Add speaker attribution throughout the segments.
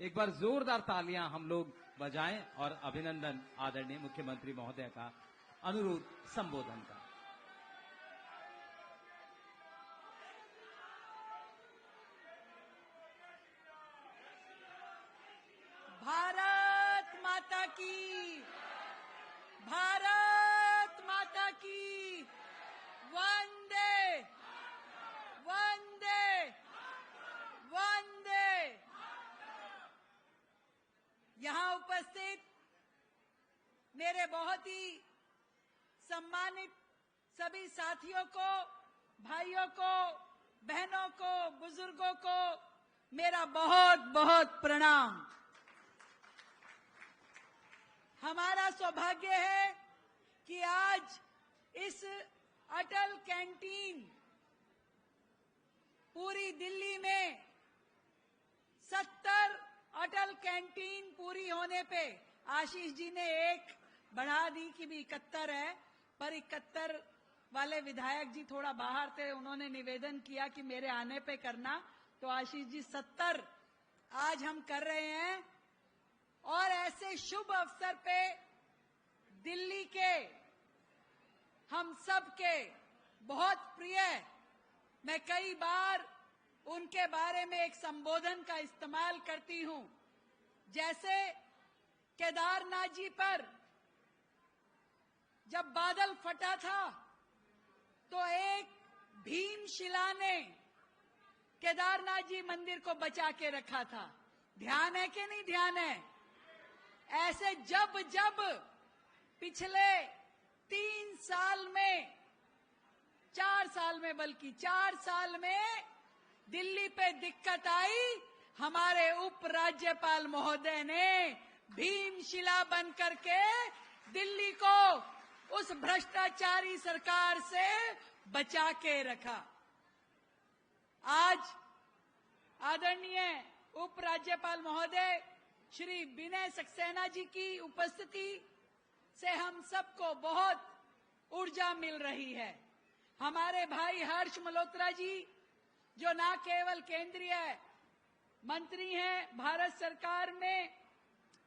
Speaker 1: एक बार जोरदार तालियां हम लोग बजाएं और अभिनंदन आदरणीय मुख्यमंत्री महोदय का अनुरोध संबोधन का।
Speaker 2: भारत माता की, भारत माता की, वंदे वंदे वंदे। यहाँ उपस्थित मेरे बहुत ही सम्मानित सभी साथियों को, भाइयों को, बहनों को, बुजुर्गों को मेरा बहुत बहुत प्रणाम। हमारा सौभाग्य है कि आज इस अटल कैंटीन पूरी दिल्ली में 70 अटल कैंटीन पूरी होने पे आशीष जी ने एक बढ़ा दी कि भी 71 है, पर 71 वाले विधायक जी थोड़ा बाहर थे, उन्होंने निवेदन किया कि मेरे आने पे करना, तो आशीष जी 70 आज हम कर रहे हैं। और ऐसे शुभ अवसर पे दिल्ली के हम सब के बहुत प्रिय, मैं कई बार उनके बारे में एक संबोधन का इस्तेमाल करती हूं। जैसे केदारनाथ जी पर जब बादल फटा था तो एक भीमशिला ने केदारनाथ जी मंदिर को बचा के रखा था। ध्यान है कि नहीं ध्यान है? ऐसे जब जब पिछले 3 साल में, 4 साल में, बल्कि 4 साल में दिल्ली पे दिक्कत आई, हमारे उप राज्यपाल महोदय ने भीमशिला बन करके दिल्ली को उस भ्रष्टाचारी सरकार से बचा के रखा। आज आदरणीय उप राज्यपाल महोदय श्री विनय सक्सेना जी की उपस्थिति से हम सबको बहुत ऊर्जा मिल रही है। हमारे भाई हर्ष मल्होत्रा जी, जो न केवल केंद्रीय मंत्री हैं भारत सरकार में,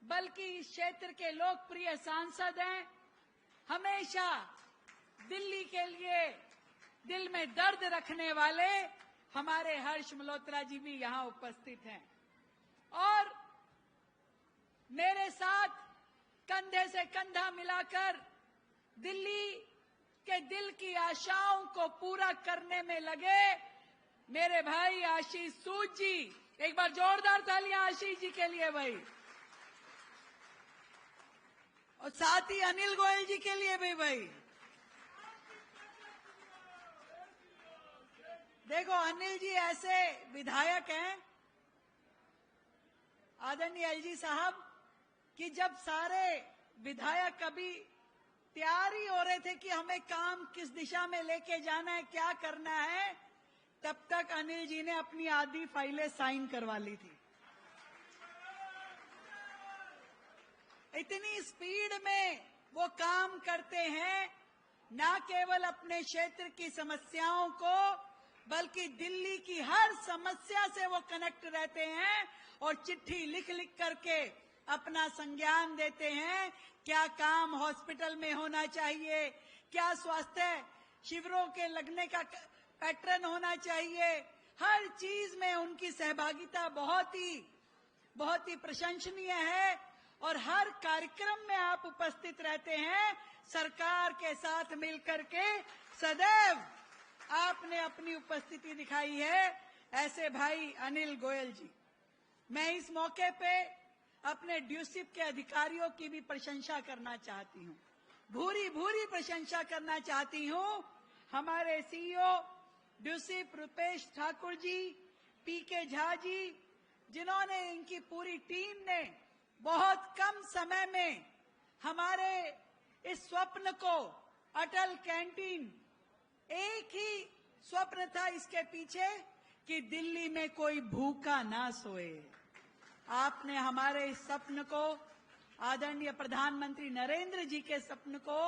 Speaker 2: बल्कि इस क्षेत्र के लोकप्रिय सांसद हैं, हमेशा दिल्ली के लिए दिल में दर्द रखने वाले हमारे हर्ष मल्होत्रा जी भी यहाँ उपस्थित हैं। और मेरे साथ कंधे से कंधा मिलाकर दिल्ली के दिल की आशाओं को पूरा करने में लगे मेरे भाई आशीष सूद जी। एक बार जोरदार तालियां आशीष जी के लिए भाई, और साथ ही अनिल गोयल जी के लिए भी भाई। देखो अनिल जी ऐसे विधायक हैं आदरणीय एलजी साहब कि जब सारे विधायक अभी तैयार ही हो रहे थे कि हमें काम किस दिशा में लेके जाना है, क्या करना है, तब तक अनिल जी ने अपनी आधी फाइलें साइन करवा ली थी। इतनी स्पीड में वो काम करते हैं, न केवल अपने क्षेत्र की समस्याओं को बल्कि दिल्ली की हर समस्या से वो कनेक्ट रहते हैं और चिट्ठी लिख लिख करके अपना संज्ञान देते हैं। क्या काम हॉस्पिटल में होना चाहिए, क्या स्वास्थ्य शिविरों के लगने का पैटर्न होना चाहिए, हर चीज में उनकी सहभागिता बहुत ही प्रशंसनीय है। और हर कार्यक्रम में आप उपस्थित रहते हैं, सरकार के साथ मिलकर के सदैव आपने अपनी उपस्थिति दिखाई है। ऐसे भाई अनिल गोयल जी, मैं इस मौके पे अपने ड्यूसिप के अधिकारियों की भी प्रशंसा करना चाहती हूँ, भूरी भूरी प्रशंसा करना चाहती हूँ। हमारे सीईओ ड्यूसिप रुपेश ठाकुर जी, पीके झा जी, जिन्होंने, इनकी पूरी टीम ने बहुत कम समय में हमारे इस स्वप्न को, अटल कैंटीन, एक ही स्वप्न था इसके पीछे कि दिल्ली में कोई भूखा ना सोए। आपने हमारे इस सपन को, आदरणीय प्रधानमंत्री नरेंद्र जी के सपन को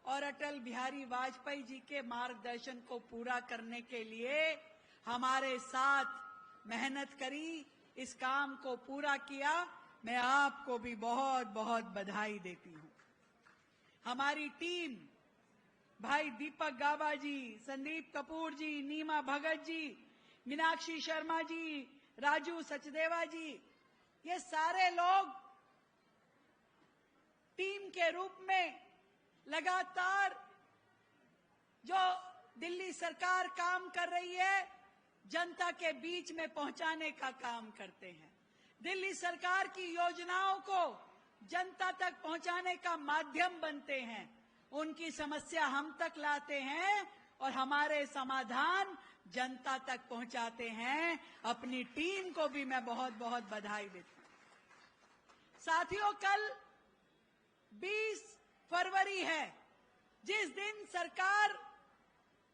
Speaker 2: और अटल बिहारी वाजपेयी जी के मार्गदर्शन को पूरा करने के लिए हमारे साथ मेहनत करी, इस काम को पूरा किया। मैं आपको भी बहुत बहुत बधाई देती हूं। हमारी टीम, भाई दीपक गाबा जी, संदीप कपूर जी, नीमा भगत जी, मीनाक्षी शर्मा जी, राजू सचदेवा जी, ये सारे लोग टीम के रूप में लगातार जो दिल्ली सरकार काम कर रही है, जनता के बीच में पहुंचाने का काम करते हैं। दिल्ली सरकार की योजनाओं को जनता तक पहुंचाने का माध्यम बनते हैं। उनकी समस्या हम तक लाते हैं और हमारे समाधान जनता तक पहुंचाते हैं। अपनी टीम को भी मैं बहुत बहुत बधाई देती हूं। साथियों, कल 20 फरवरी है, जिस दिन सरकार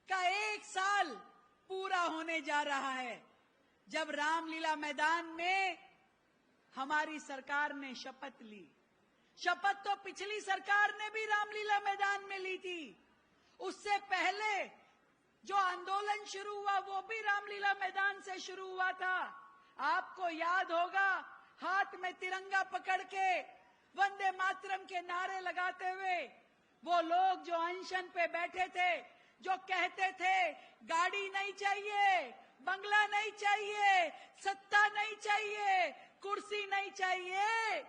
Speaker 2: का 1 साल पूरा होने जा रहा है, जब रामलीला मैदान में हमारी सरकार ने शपथ ली। शपथ तो पिछली सरकार ने भी रामलीला मैदान में ली थी। उससे पहले जो आंदोलन शुरू हुआ वो भी रामलीला मैदान से शुरू हुआ था। आपको याद होगा, हाथ में तिरंगा पकड़ के वंदे मातरम के नारे लगाते हुए वो लोग जो अनशन पे बैठे थे, जो कहते थे गाड़ी नहीं चाहिए, बंगला नहीं चाहिए, सत्ता नहीं चाहिए, कुर्सी नहीं चाहिए,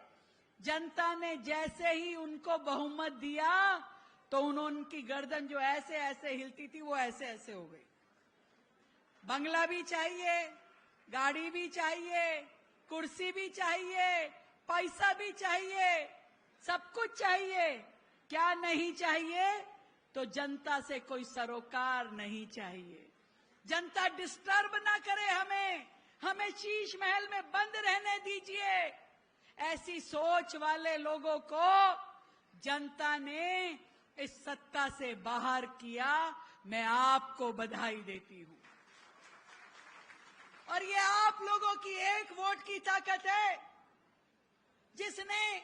Speaker 2: जनता ने जैसे ही उनको बहुमत दिया तो उनकी गर्दन जो ऐसे ऐसे हिलती थी वो ऐसे ऐसे हो गई। बंगला भी चाहिए, गाड़ी भी चाहिए, कुर्सी भी चाहिए, पैसा भी चाहिए, सब कुछ चाहिए। क्या नहीं चाहिए? तो जनता से कोई सरोकार नहीं चाहिए। जनता डिस्टर्ब ना करे हमें शीश महल में बंद रहने दीजिए। ऐसी सोच वाले लोगों को जनता ने इस सत्ता से बाहर किया। मैं आपको बधाई देती हूं। और ये आप लोगों की एक वोट की ताकत है, जिसने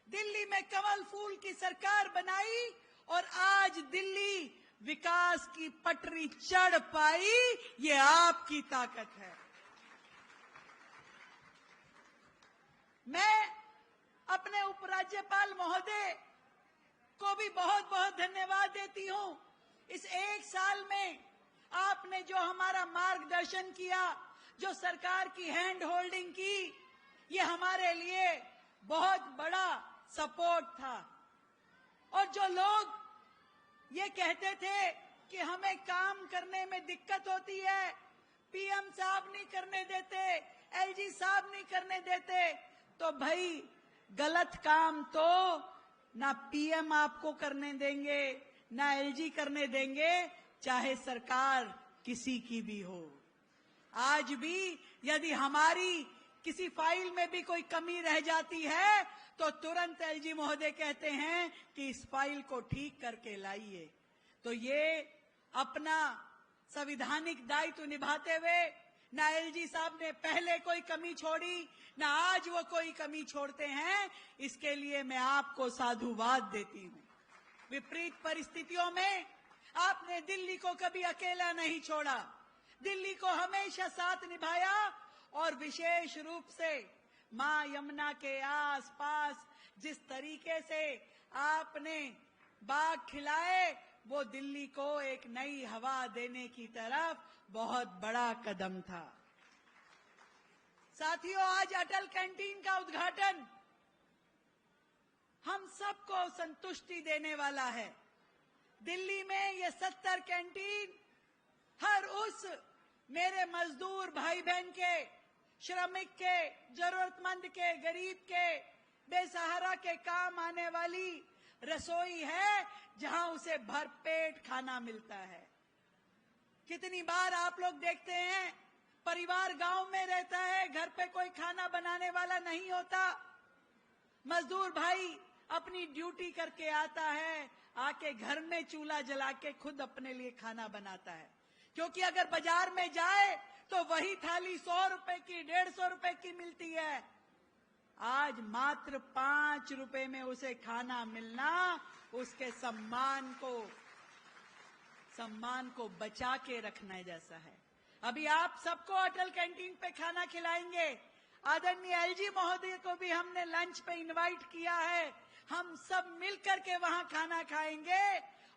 Speaker 2: दिल्ली में कमल फूल की सरकार बनाई और आज दिल्ली विकास की पटरी चढ़ पाई। ये आपकी ताकत है। मैं अपने उपराज्यपाल महोदय को भी बहुत बहुत धन्यवाद देती हूं। इस 1 साल में आपने जो हमारा मार्गदर्शन किया, जो सरकार की हैंड होल्डिंग की, ये हमारे लिए बहुत बड़ा सपोर्ट था। और जो लोग ये कहते थे कि हमें काम करने में दिक्कत होती है, पीएम साहब नहीं करने देते, एलजी साहब नहीं करने देते, तो भाई गलत काम तो ना पीएम आपको करने देंगे, ना एलजी करने देंगे, चाहे सरकार किसी की भी हो। आज भी यदि हमारी किसी फाइल में भी कोई कमी रह जाती है तो तुरंत एलजी महोदय कहते हैं कि इस फाइल को ठीक करके लाइए। तो ये अपना संवैधानिक दायित्व निभाते हुए ना एलजी साहब ने पहले कोई कमी छोड़ी, ना आज वो कोई कमी छोड़ते हैं। इसके लिए मैं आपको साधुवाद देती हूं। विपरीत परिस्थितियों में आपने दिल्ली को कभी अकेला नहीं छोड़ा, दिल्ली को हमेशा साथ निभाया। और विशेष रूप से मां यमुना के आसपास जिस तरीके से आपने बाग खिलाए, वो दिल्ली को एक नई हवा देने की तरफ बहुत बड़ा कदम था। साथियों, आज अटल कैंटीन का उद्घाटन हम सबको संतुष्टि देने वाला है। दिल्ली में ये 70 कैंटीन हर उस मेरे मजदूर भाई बहन के, श्रमिक के, जरूरतमंद के, गरीब के, बेसहारा के काम आने वाली रसोई है, जहां उसे भरपेट खाना मिलता है। कितनी बार आप लोग देखते हैं, परिवार गांव में रहता है, घर पे कोई खाना बनाने वाला नहीं होता, मजदूर भाई अपनी ड्यूटी करके आता है, आके घर में चूल्हा जला के खुद अपने लिए खाना बनाता है। क्योंकि अगर बाजार में जाए तो वही थाली 100 रुपए की, 150 रुपए की मिलती है। आज मात्र 5 रुपए में उसे खाना मिलना उसके सम्मान को बचा के रखने जैसा है। अभी आप सबको अटल कैंटीन पे खाना खिलाएंगे। आदरणीय एलजी महोदय को भी हमने लंच पे इनवाइट किया है। हम सब मिलकर के वहां खाना खाएंगे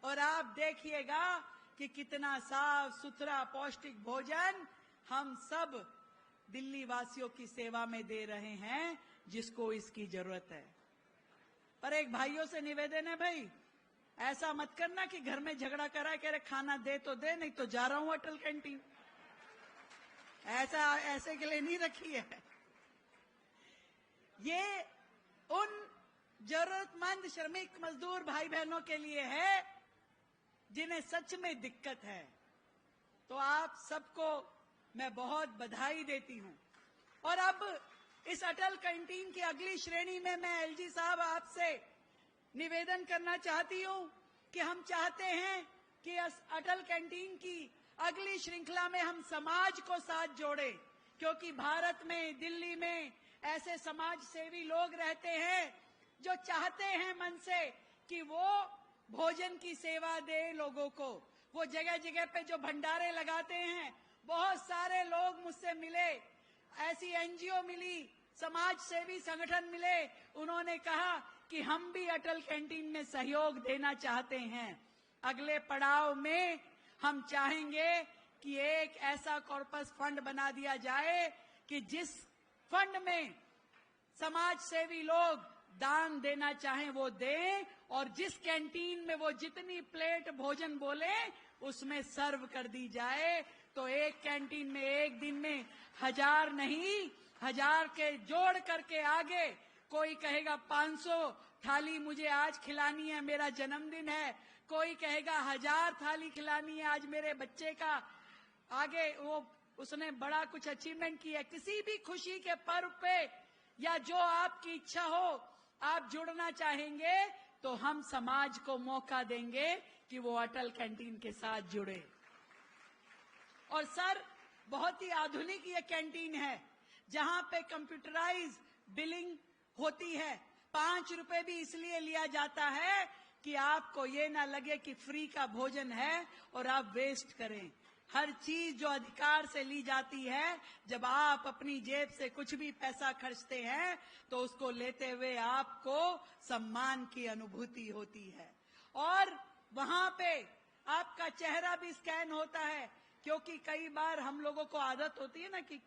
Speaker 2: और आप देखिएगा कि कितना साफ सुथरा पौष्टिक भोजन हम सब दिल्ली वासियों की सेवा में दे रहे हैं, जिसको इसकी जरूरत है। पर एक भाइयों से निवेदन है, भाई ऐसा मत करना कि घर में झगड़ा करा कह रहे खाना दे तो दे, नहीं तो जा रहा हूं अटल कैंटीन। ऐसे के लिए नहीं रखी है। ये उन जरूरतमंद श्रमिक मजदूर भाई बहनों के लिए है जिन्हें सच में दिक्कत है। तो आप सबको मैं बहुत बधाई देती हूं। और अब इस अटल कैंटीन की अगली श्रेणी में मैं एलजी साहब आपसे निवेदन करना चाहती हूं कि हम चाहते हैं कि इस अटल कैंटीन की अगली श्रृंखला में हम समाज को साथ जोड़े, क्योंकि भारत में, दिल्ली में ऐसे समाज सेवी लोग रहते हैं जो चाहते हैं मन से कि वो भोजन की सेवा दे लोगों को। वो जगह जगह पे जो भंडारे लगाते हैं, बहुत सारे लोग मुझसे मिले, ऐसी एनजीओ मिली, समाज सेवी संगठन मिले, उन्होंने कहा कि हम भी अटल कैंटीन में सहयोग देना चाहते हैं। अगले पड़ाव में हम चाहेंगे कि एक ऐसा कॉर्पस फंड बना दिया जाए कि जिस फंड में समाज सेवी लोग दान देना चाहें वो दें, और जिस कैंटीन में वो जितनी प्लेट भोजन बोले उसमें सर्व कर दी जाए। तो एक कैंटीन में एक दिन में 1000 नहीं, 1000 के जोड़ करके आगे कोई कहेगा 500 थाली मुझे आज खिलानी है, मेरा जन्मदिन है। कोई कहेगा 1000 थाली खिलानी है आज मेरे बच्चे का, आगे वो उसने बड़ा कुछ अचीवमेंट किया। किसी भी खुशी के पर्व पे या जो आपकी इच्छा हो, आप जुड़ना चाहेंगे तो हम समाज को मौका देंगे कि वो अटल कैंटीन के साथ जुड़े। और सर, बहुत ही आधुनिक ये कैंटीन है जहां पे कंप्यूटराइज बिलिंग होती है। 5 रुपए भी इसलिए लिया जाता है कि आपको ये ना लगे कि फ्री का भोजन है और आप वेस्ट करें। हर चीज जो अधिकार से ली जाती है, जब आप अपनी जेब से कुछ भी पैसा खर्चते हैं तो उसको लेते हुए आपको सम्मान की अनुभूति होती है। और वहां पे आपका चेहरा भी स्कैन होता है, क्योंकि कई बार हम लोगों को आदत होती है ना कि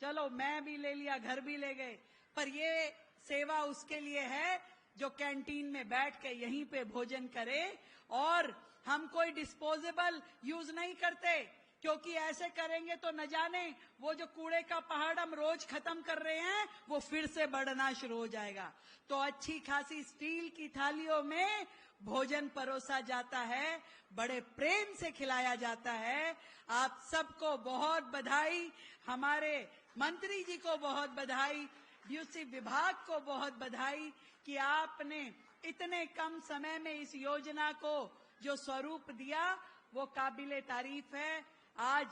Speaker 2: चलो मैं भी ले लिया, घर भी ले गए, पर ये सेवा उसके लिए है जो कैंटीन में बैठ के यहीं पे भोजन करे। और हम कोई डिस्पोजेबल यूज नहीं करते, क्योंकि ऐसे करेंगे तो न जाने वो जो कूड़े का पहाड़ हम रोज खत्म कर रहे हैं वो फिर से बढ़ना शुरू हो जाएगा। तो अच्छी खासी स्टील की थालियों में भोजन परोसा जाता है, बड़े प्रेम से खिलाया जाता है। आप सबको बहुत बधाई, हमारे मंत्री जी को बहुत बधाई, डीयूसी विभाग को बहुत बधाई कि आपने इतने कम समय में इस योजना को जो स्वरूप दिया वो काबिले तारीफ है। आज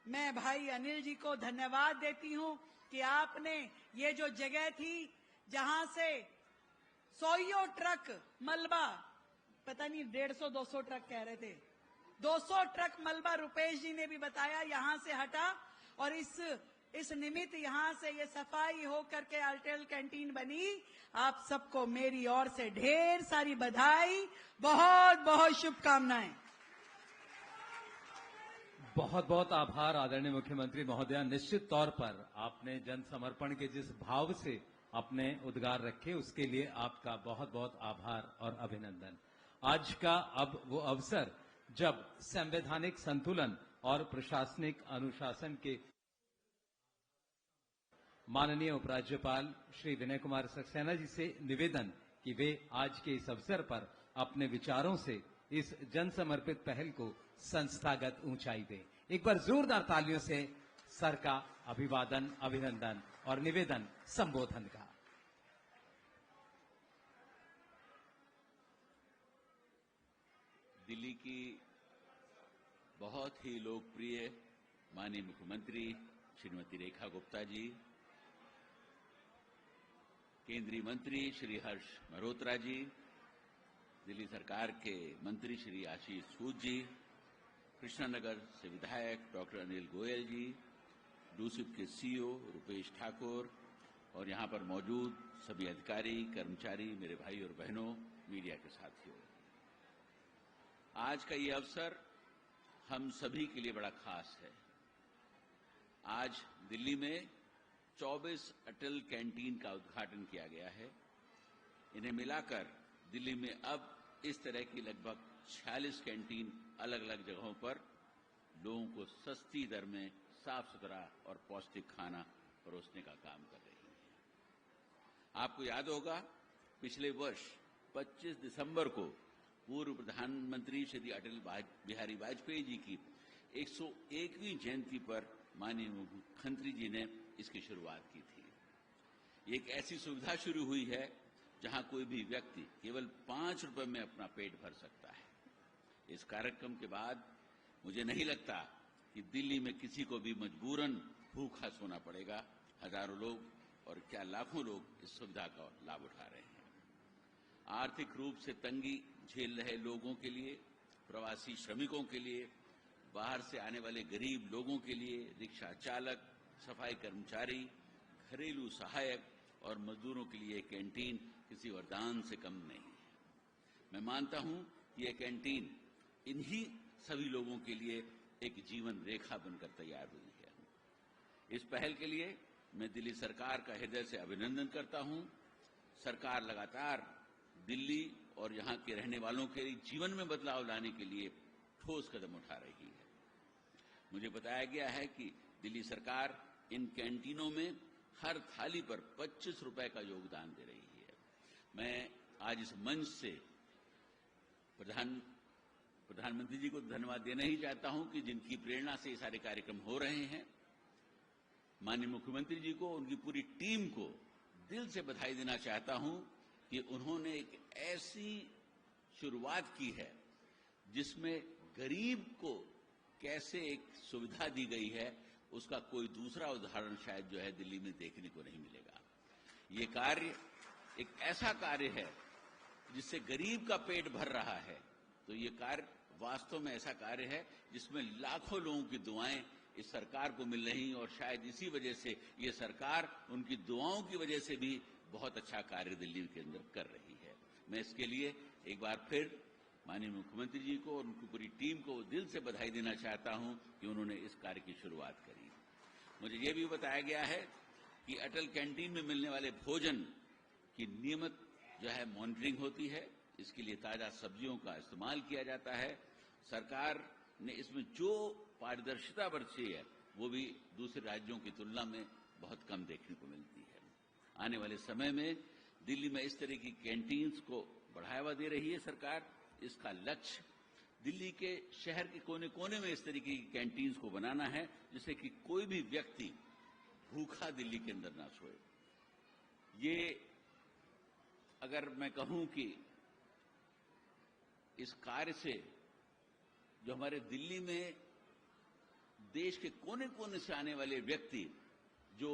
Speaker 2: मैं भाई अनिल जी को धन्यवाद देती हूं कि आपने ये जो जगह थी जहां से 100 ट्रक मलबा, पता नहीं 150-200 ट्रक कह रहे थे, 200 ट्रक मलबा रुपेश जी ने भी बताया यहां से हटा, और इस निमित्त यहां से ये सफाई हो करके अटल कैंटीन बनी। आप सबको मेरी ओर से ढेर सारी बधाई, बहुत बहुत शुभकामनाएं।
Speaker 1: बहुत बहुत आभार आदरणीय मुख्यमंत्री महोदया। निश्चित तौर पर आपने जन समर्पण के जिस भाव से अपने उद्गार रखे उसके लिए आपका बहुत बहुत आभार और अभिनंदन। आज का अब वो अवसर जब संवैधानिक संतुलन और प्रशासनिक अनुशासन के माननीय उपराज्यपाल श्री विनय कुमार सक्सेना जी से निवेदन कि वे आज के इस अवसर पर अपने विचारों से इस जन समर्पित पहल को संस्थागत ऊंचाई दें। एक बार जोरदार तालियों से सर का अभिवादन, अभिनंदन और निवेदन संबोधन का।
Speaker 3: दिल्ली की बहुत ही लोकप्रिय माननीय मुख्यमंत्री श्रीमती रेखा गुप्ता जी, केंद्रीय मंत्री श्री हर्ष मल्होत्रा जी, दिल्ली सरकार के मंत्री श्री आशीष सूद जी, कृष्णानगर से विधायक डॉक्टर अनिल गोयल जी, डूसिप के सीईओ रुपेश ठाकुर, और यहाँ पर मौजूद सभी अधिकारी, कर्मचारी, मेरे भाई और बहनों, मीडिया के साथियों, आज का ये अवसर हम सभी के लिए बड़ा खास है। आज दिल्ली में 24 अटल कैंटीन का उद्घाटन किया गया है। इन्हें मिलाकर दिल्ली में अब इस तरह की लगभग 46 कैंटीन अलग अलग जगहों पर लोगों को सस्ती दर में साफ सुथरा और पौष्टिक खाना परोसने का काम कर रही है। आपको याद होगा, पिछले वर्ष 25 दिसंबर को पूर्व प्रधानमंत्री श्री अटल बिहारी वाजपेयी जी की 101वीं जयंती पर माननीय मुख्यमंत्री जी ने इसकी शुरुआत की थी। ये एक ऐसी सुविधा शुरू हुई है जहां कोई भी व्यक्ति केवल 5 रुपए में अपना पेट भर सकता है। इस कार्यक्रम के बाद मुझे नहीं लगता कि दिल्ली में किसी को भी मजबूरन भूखा सोना पड़ेगा। हजारों लोग और क्या लाखों लोग इस सुविधा का लाभ उठा रहे हैं। आर्थिक रूप से तंगी झेल रहे लोगों के लिए, प्रवासी श्रमिकों के लिए, बाहर से आने वाले गरीब लोगों के लिए, रिक्शा चालक, सफाई कर्मचारी, घरेलू सहायक और मजदूरों के लिए कैंटीन किसी वरदान से कम नहीं है। मैं मानता हूं कि यह कैंटीन इन्हीं सभी लोगों के लिए एक जीवन रेखा बनकर तैयार हुई है। इस पहल के लिए मैं दिल्ली सरकार का हृदय से अभिनंदन करता हूं। सरकार लगातार दिल्ली और यहां के रहने वालों के जीवन में बदलाव लाने के लिए ठोस कदम उठा रही है। मुझे बताया गया है कि दिल्ली सरकार इन कैंटीनों में हर थाली पर 25 रुपए का योगदान दे रही है। मैं आज इस मंच से प्रधानमंत्री जी को धन्यवाद देना ही चाहता हूं कि जिनकी प्रेरणा से ये सारे कार्यक्रम हो रहे हैं। माननीय मुख्यमंत्री जी को, उनकी पूरी टीम को दिल से बधाई देना चाहता हूं कि उन्होंने एक ऐसी शुरुआत की है जिसमें गरीब को कैसे एक सुविधा दी गई है, उसका कोई दूसरा उदाहरण शायद जो है दिल्ली में देखने को नहीं मिलेगा। ये कार्य एक ऐसा कार्य है जिससे गरीब का पेट भर रहा है। तो ये कार्य वास्तव में ऐसा कार्य है जिसमें लाखों लोगों की दुआएं इस सरकार को मिल रही, और शायद इसी वजह से ये सरकार उनकी दुआओं की वजह से भी बहुत अच्छा कार्य दिल्ली के अंदर कर रही है। मैं इसके लिए एक बार फिर माननीय मुख्यमंत्री जी को और उनकी पूरी टीम को दिल से बधाई देना चाहता हूं कि उन्होंने इस कार्य की शुरुआत करी। मुझे ये भी बताया गया है कि अटल कैंटीन में मिलने वाले भोजन की नियमित जो है मॉनिटरिंग होती है। इसके लिए ताजा सब्जियों का इस्तेमाल किया जाता है। सरकार ने इसमें जो पारदर्शिता बरती है वो भी दूसरे राज्यों की तुलना में बहुत कम देखने को मिलती है। आने वाले समय में दिल्ली में इस तरह की कैंटीन्स को बढ़ावा दे रही है सरकार। इसका लक्ष्य दिल्ली के शहर के कोने कोने में इस तरीके की कैंटीन्स को बनाना है जिससे कि कोई भी व्यक्ति भूखा दिल्ली के अंदर ना सोए। ये अगर मैं कहूं कि इस कार्य से जो हमारे दिल्ली में देश के कोने कोने से आने वाले व्यक्ति, जो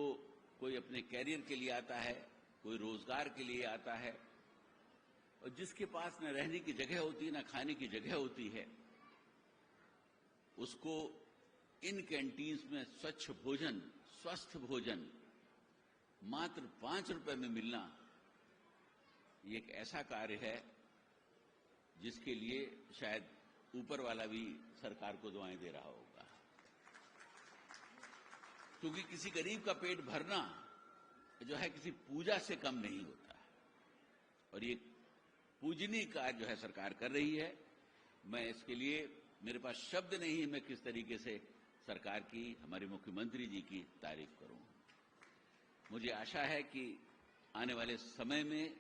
Speaker 3: कोई अपने कैरियर के लिए आता है, कोई रोजगार के लिए आता है, और जिसके पास न रहने की जगह होती है न खाने की जगह होती है, उसको इन कैंटीन्स में स्वच्छ भोजन, स्वस्थ भोजन मात्र 5 रुपए में मिलना, ये एक ऐसा कार्य है जिसके लिए शायद ऊपर वाला भी सरकार को दुआएं दे रहा होगा। क्योंकि किसी गरीब का पेट भरना जो है किसी पूजा से कम नहीं होता, और ये पूजनीय कार्य जो है सरकार कर रही है। मैं इसके लिए, मेरे पास शब्द नहीं है मैं किस तरीके से सरकार की, हमारे मुख्यमंत्री जी की तारीफ करूं। मुझे आशा है कि आने वाले समय में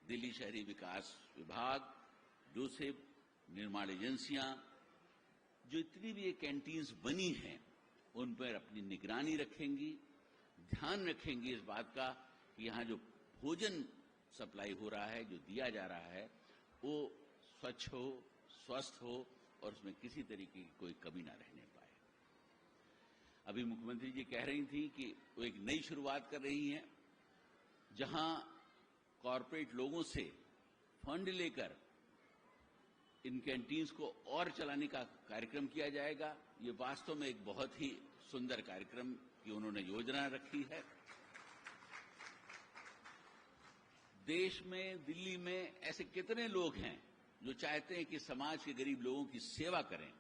Speaker 3: दिल्ली शहरी विकास विभाग, दूसरे निर्माण एजेंसियां, जो इतनी भी ये कैंटीन्स बनी हैं, उन पर अपनी निगरानी रखेंगी, ध्यान रखेंगी इस बात का कि यहाँ जो भोजन सप्लाई हो रहा है, जो दिया जा रहा है, वो स्वच्छ हो, स्वस्थ हो और उसमें किसी तरीके की कोई कमी ना रहने पाए। अभी मुख्यमंत्री जी कह रही थी कि वो एक नई शुरुआत कर रही हैं, जहां कॉरपोरेट लोगों से फंड लेकर इन कैंटीन्स को और चलाने का कार्यक्रम किया जाएगा। ये वास्तव में एक बहुत ही सुंदर कार्यक्रम की उन्होंने योजना रखी है। देश में, दिल्ली में ऐसे कितने लोग हैं जो चाहते हैं कि समाज के गरीब लोगों की सेवा करें,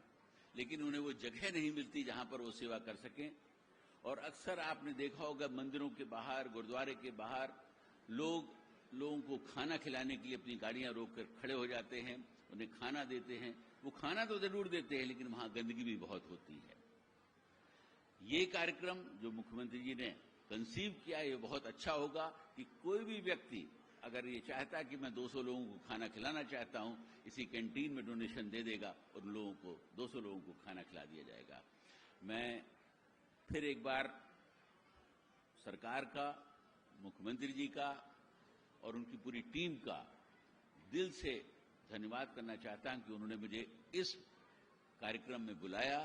Speaker 3: लेकिन उन्हें वो जगह नहीं मिलती जहां पर वो सेवा कर सकें। और अक्सर आपने देखा होगा मंदिरों के बाहर, गुरुद्वारे के बाहर लोगों को खाना खिलाने के लिए अपनी गाड़ियां रोककर खड़े हो जाते हैं, उन्हें खाना देते हैं। वो खाना तो जरूर देते हैं, लेकिन वहां गंदगी भी बहुत होती है। ये कार्यक्रम जो मुख्यमंत्री जी ने कंसीव किया, ये बहुत अच्छा होगा कि कोई भी व्यक्ति अगर ये चाहता है कि मैं 200 लोगों को खाना खिलाना चाहता हूं, इसी कैंटीन में डोनेशन दे देगा और उन लोगों को 200 लोगों को खाना खिला दिया जाएगा। मैं फिर एक बार सरकार का, मुख्यमंत्री जी का और उनकी पूरी टीम का दिल से धन्यवाद करना चाहता हूं कि उन्होंने मुझे इस कार्यक्रम में बुलाया